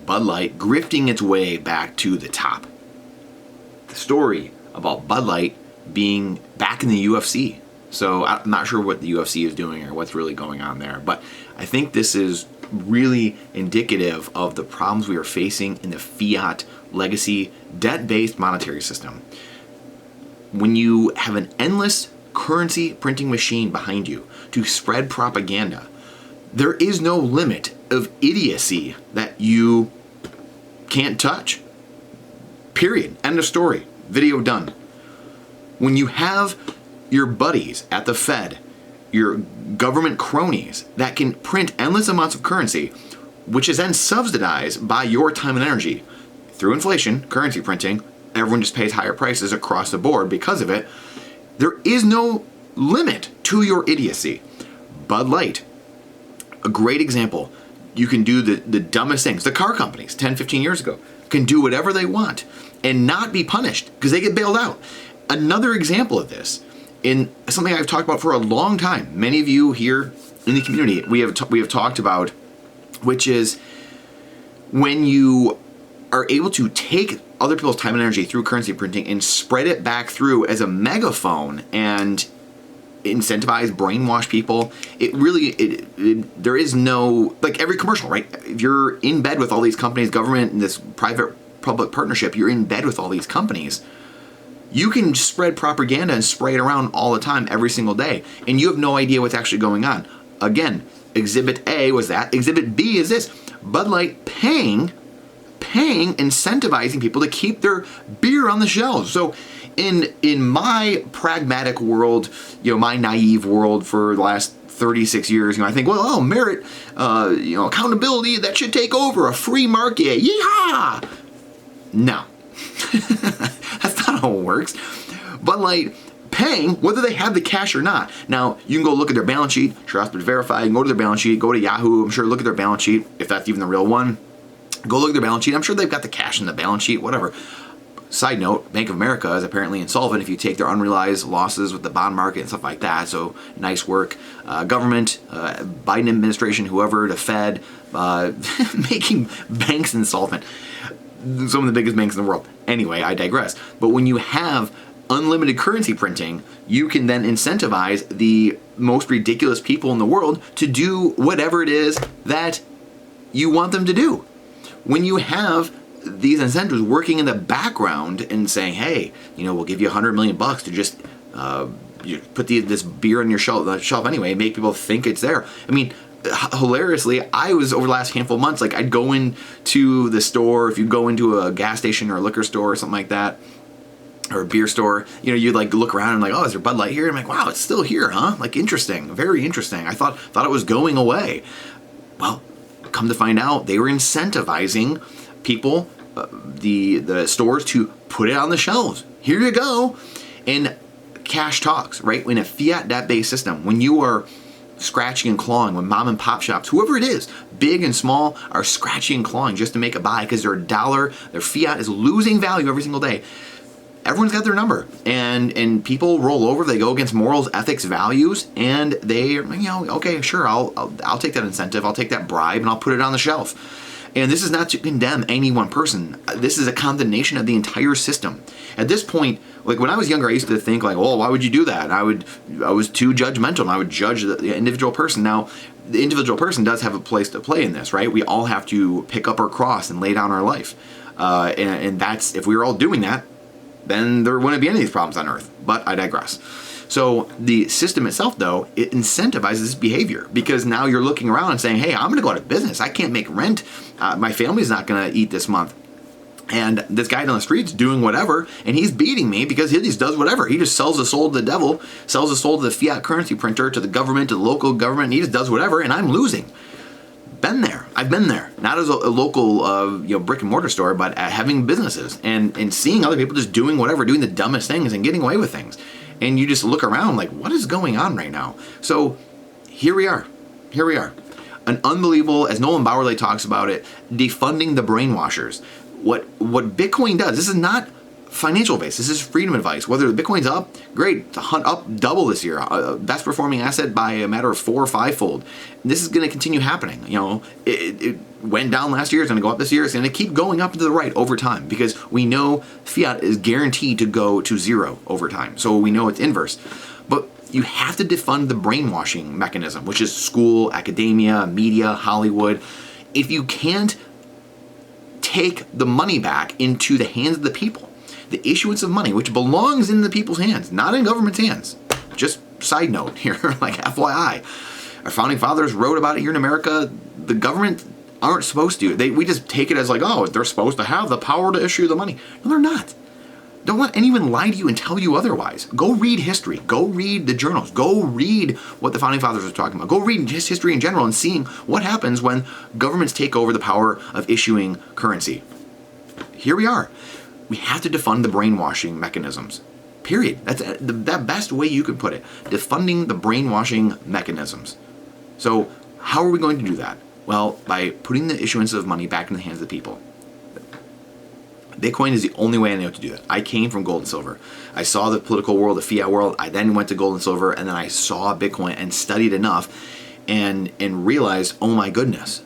Bud Light grifting its way back to the top. The story about Bud Light being back in the UFC. So I'm not sure what the UFC is doing or what's really going on there, but I think this is really indicative of the problems we are facing in the fiat legacy debt-based monetary system. When you have an endless currency printing machine behind you to spread propaganda, there is no limit of idiocy that you can't touch. Period. End of story. Video done. When you have your buddies at the Fed, your government cronies that can print endless amounts of currency, which is then subsidized by your time and energy through inflation, currency printing, everyone just pays higher prices across the board because of it. There is no limit to your idiocy. Bud Light, a great example. You can do the dumbest things. The car companies 10, 15 years ago can do whatever they want and not be punished because they get bailed out. Another example of this, in something I've talked about for a long time, many of you here in the community, we have talked about, which is when you are able to take other people's time and energy through currency printing and spread it back through as a megaphone and incentivize, brainwash people. There is no, like every commercial, right? If you're in bed with all these companies, government, and this private-public partnership, you're in bed with all these companies. You can spread propaganda and spray it around all the time, every single day, and you have no idea what's actually going on. Again, Exhibit A was that. Exhibit B is this. Bud Light paying, incentivizing people to keep their beer on the shelves. So in my pragmatic world, my naive world for the last 36 years, I think, well, merit, accountability, that should take over, a free market, yeehaw! No. That's not how it works. Bud Light paying, whether they have the cash or not. Now, you can go look at their balance sheet. Sure, that's been verified. You can go to their balance sheet, go to Yahoo, I'm sure, look at their balance sheet, if that's even the real one. Go look at their balance sheet. I'm sure they've got the cash in the balance sheet, whatever. Side note, Bank of America is apparently insolvent if you take their unrealized losses with the bond market and stuff like that. So nice work. Government, Biden administration, whoever, the Fed, making banks insolvent. Some of the biggest banks in the world. Anyway, I digress. But when you have unlimited currency printing, you can then incentivize the most ridiculous people in the world to do whatever it is that you want them to do. When you have these incentives working in the background and saying, hey, we'll give you $100 million to just put this beer on your shelf anyway, make people think it's there. I mean, hilariously, I was over the last handful of months, like I'd go into the store, if you go into a gas station or a liquor store or something like that, or a beer store, you'd like look around and like, oh, is there Bud Light here? And I'm like, wow, it's still here, huh? Like interesting, very interesting. I thought it was going away. Well, come to find out, they were incentivizing people, the stores, to put it on the shelves. Here you go. And cash talks, right? In a fiat debt-based system, when you are scratching and clawing, when mom and pop shops, whoever it is, big and small, are scratching and clawing just to make a buy because their dollar, their fiat is losing value every single day. Everyone's got their number, and people roll over. They go against morals, ethics, values, and they, okay, sure, I'll take that incentive, I'll take that bribe, and I'll put it on the shelf. And this is not to condemn any one person. This is a condemnation of the entire system. At this point, like when I was younger, I used to think like, oh, why would you do that? I was too judgmental, and I would judge the individual person. Now, the individual person does have a place to play in this, right? We all have to pick up our cross and lay down our life. And that's, if we were all doing that, then there wouldn't be any of these problems on Earth. But I digress. So the system itself, though, it incentivizes this behavior because now you're looking around and saying, hey, I'm going to go out of business. I can't make rent. My family's not going to eat this month. And this guy down the street's doing whatever, and he's beating me because he just does whatever. He just sells the soul to the devil, sells the soul to the fiat currency printer, to the government, to the local government, and he just does whatever, and I'm losing. Been there. I've been there. Not as a local brick and mortar store, but having businesses and seeing other people just doing whatever, doing the dumbest things and getting away with things. And you just look around like, what is going on right now? So here we are. An unbelievable, as Nolan Bowerly talks about it, defunding the brainwashers. What Bitcoin does, this is not financial advice. This is freedom advice. Whether the Bitcoin's up, great. It's up double this year. Best performing asset by a matter of 4 or 5-fold. And this is going to continue happening. It went down last year. It's going to go up this year. It's going to keep going up and to the right over time because we know fiat is guaranteed to go to zero over time. So we know it's inverse. But you have to defund the brainwashing mechanism, which is school, academia, media, Hollywood. If you can't take the money back into the hands of the people, the issuance of money, which belongs in the people's hands, not in government's hands. Just side note here, like FYI. Our founding fathers wrote about it here in America. The government aren't supposed to. We just take it as like, oh, they're supposed to have the power to issue the money. No, they're not. Don't let anyone lie to you and tell you otherwise. Go read history. Go read the journals. Go read what the founding fathers were talking about. Go read just history in general and seeing what happens when governments take over the power of issuing currency. Here we are. We have to defund the brainwashing mechanisms. Period. That's the best way you could put it. Defunding the brainwashing mechanisms. So how are we going to do that? Well, by putting the issuance of money back in the hands of the people. Bitcoin is the only way I know to do that. I came from gold and silver. I saw the political world, the fiat world. I then went to gold and silver, and then I saw Bitcoin and studied enough and realized, oh my goodness,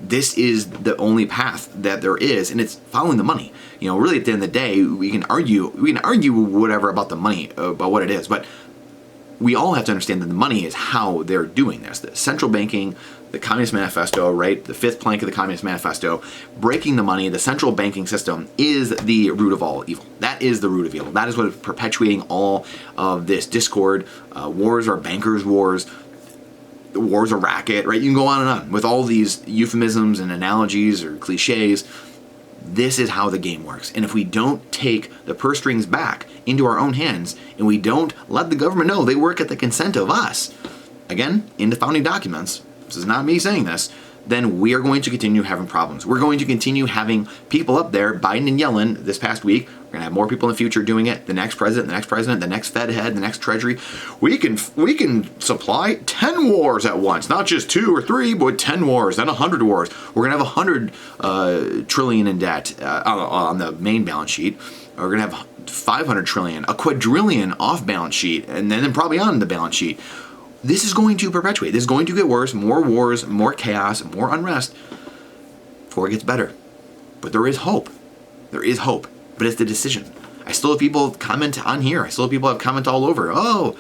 this is the only path that there is, and it's following the money. Really at the end of the day, we can argue whatever about the money, about what it is, but we all have to understand that the money is how they're doing this. The central banking, the Communist Manifesto, right? The fifth plank of the Communist Manifesto, breaking the money, the central banking system is the root of all evil. That is the root of evil. That is what is perpetuating all of this discord. Wars are bankers' wars. The war's a racket, right? You can go on and on with all these euphemisms and analogies or cliches. This is how the game works. And if we don't take the purse strings back into our own hands and we don't let the government know they work at the consent of us, again, in the founding documents, this is not me saying this, then we are going to continue having problems. We're going to continue having people up there, Biden and Yellen this past week. We're going to have more people in the future doing it. The next president, the next Fed head, the next Treasury. We can supply 10 wars at once, not just 2 or 3, but 10 wars, then 100 wars. We're going to have 100 trillion in debt on the main balance sheet. We're going to have 500 trillion, a quadrillion off balance sheet, and then probably on the balance sheet. This is going to perpetuate. This is going to get worse. More wars, more chaos, more unrest before it gets better. But there is hope. There is hope. But it's the decision. I still have people comment on here. I still have people have comment all over. Oh,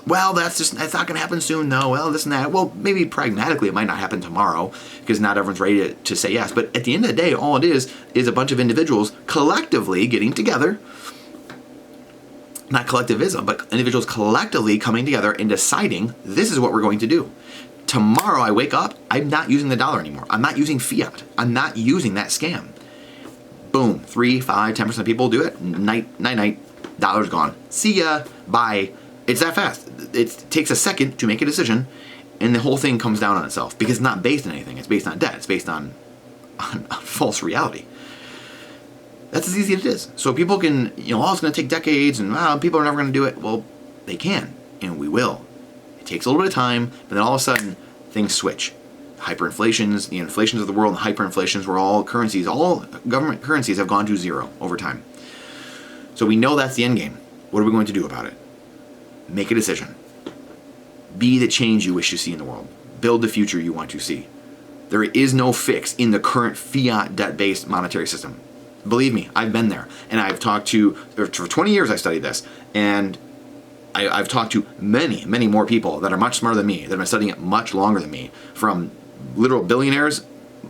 well, that's not going to happen soon. No, well, this and that. Well, maybe pragmatically it might not happen tomorrow because not everyone's ready to say yes. But at the end of the day, all it is a bunch of individuals collectively getting together. Not collectivism, but individuals collectively coming together and deciding this is what we're going to do. Tomorrow I wake up, I'm not using the dollar anymore. I'm not using fiat. I'm not using that scam. Boom, 3, 5, 10% of people do it. Night, dollar's gone. See ya, bye. It's that fast. It takes a second to make a decision, and the whole thing comes down on itself because it's not based on anything. It's based on debt. It's based on false reality. That's as easy as it is. So people can, oh, it's going to take decades and people are never going to do it. Well, they can, and we will. It takes a little bit of time, but then all of a sudden, things switch. Hyperinflations, the inflations of the world, and hyperinflations where all government currencies have gone to zero over time. So we know that's the end game. What are we going to do about it? Make a decision. Be the change you wish to see in the world. Build the future you want to see. There is no fix in the current fiat debt-based monetary system. Believe me, I've been there, and I've talked to, for 20 years I studied this, and I've talked to many, many more people that are much smarter than me, that have been studying it much longer than me, from literal billionaires,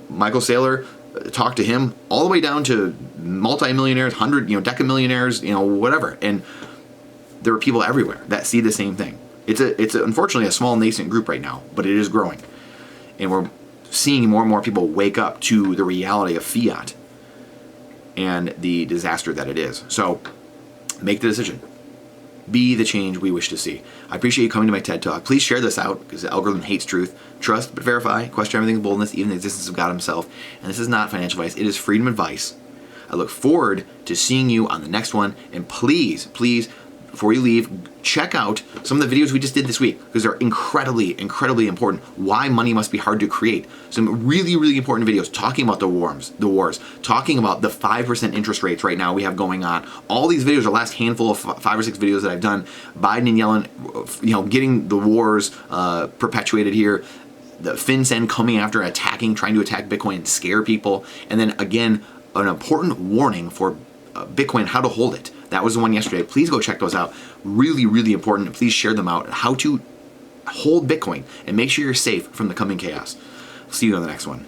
Michael Saylor, talked to him, all the way down to multi-millionaires, decamillionaires, whatever, and there are people everywhere that see the same thing. It's unfortunately a small nascent group right now, but it is growing, and we're seeing more and more people wake up to the reality of fiat and the disaster that it is. So make the decision. Be the change we wish to see. I appreciate you coming to my TED Talk. Please share this out because the algorithm hates truth. Trust but verify. Question everything with boldness, even the existence of God himself. And this is not financial advice. It is freedom advice. I look forward to seeing you on the next one. And please, please before you leave, check out some of the videos we just did this week, because they're incredibly, incredibly important. Why money must be hard to create. Some really, really important videos talking about the wars, talking about the 5% interest rates right now we have going on. All these videos are the last handful of 5 or 6 videos that I've done. Biden and Yellen, getting the wars perpetuated here. The FinCEN coming after, trying to attack Bitcoin and scare people. And then again, an important warning for Bitcoin, how to hold it. That was the one yesterday. Please go check those out. Really, really important. Please share them out. How to hold Bitcoin and make sure you're safe from the coming chaos. See you on the next one.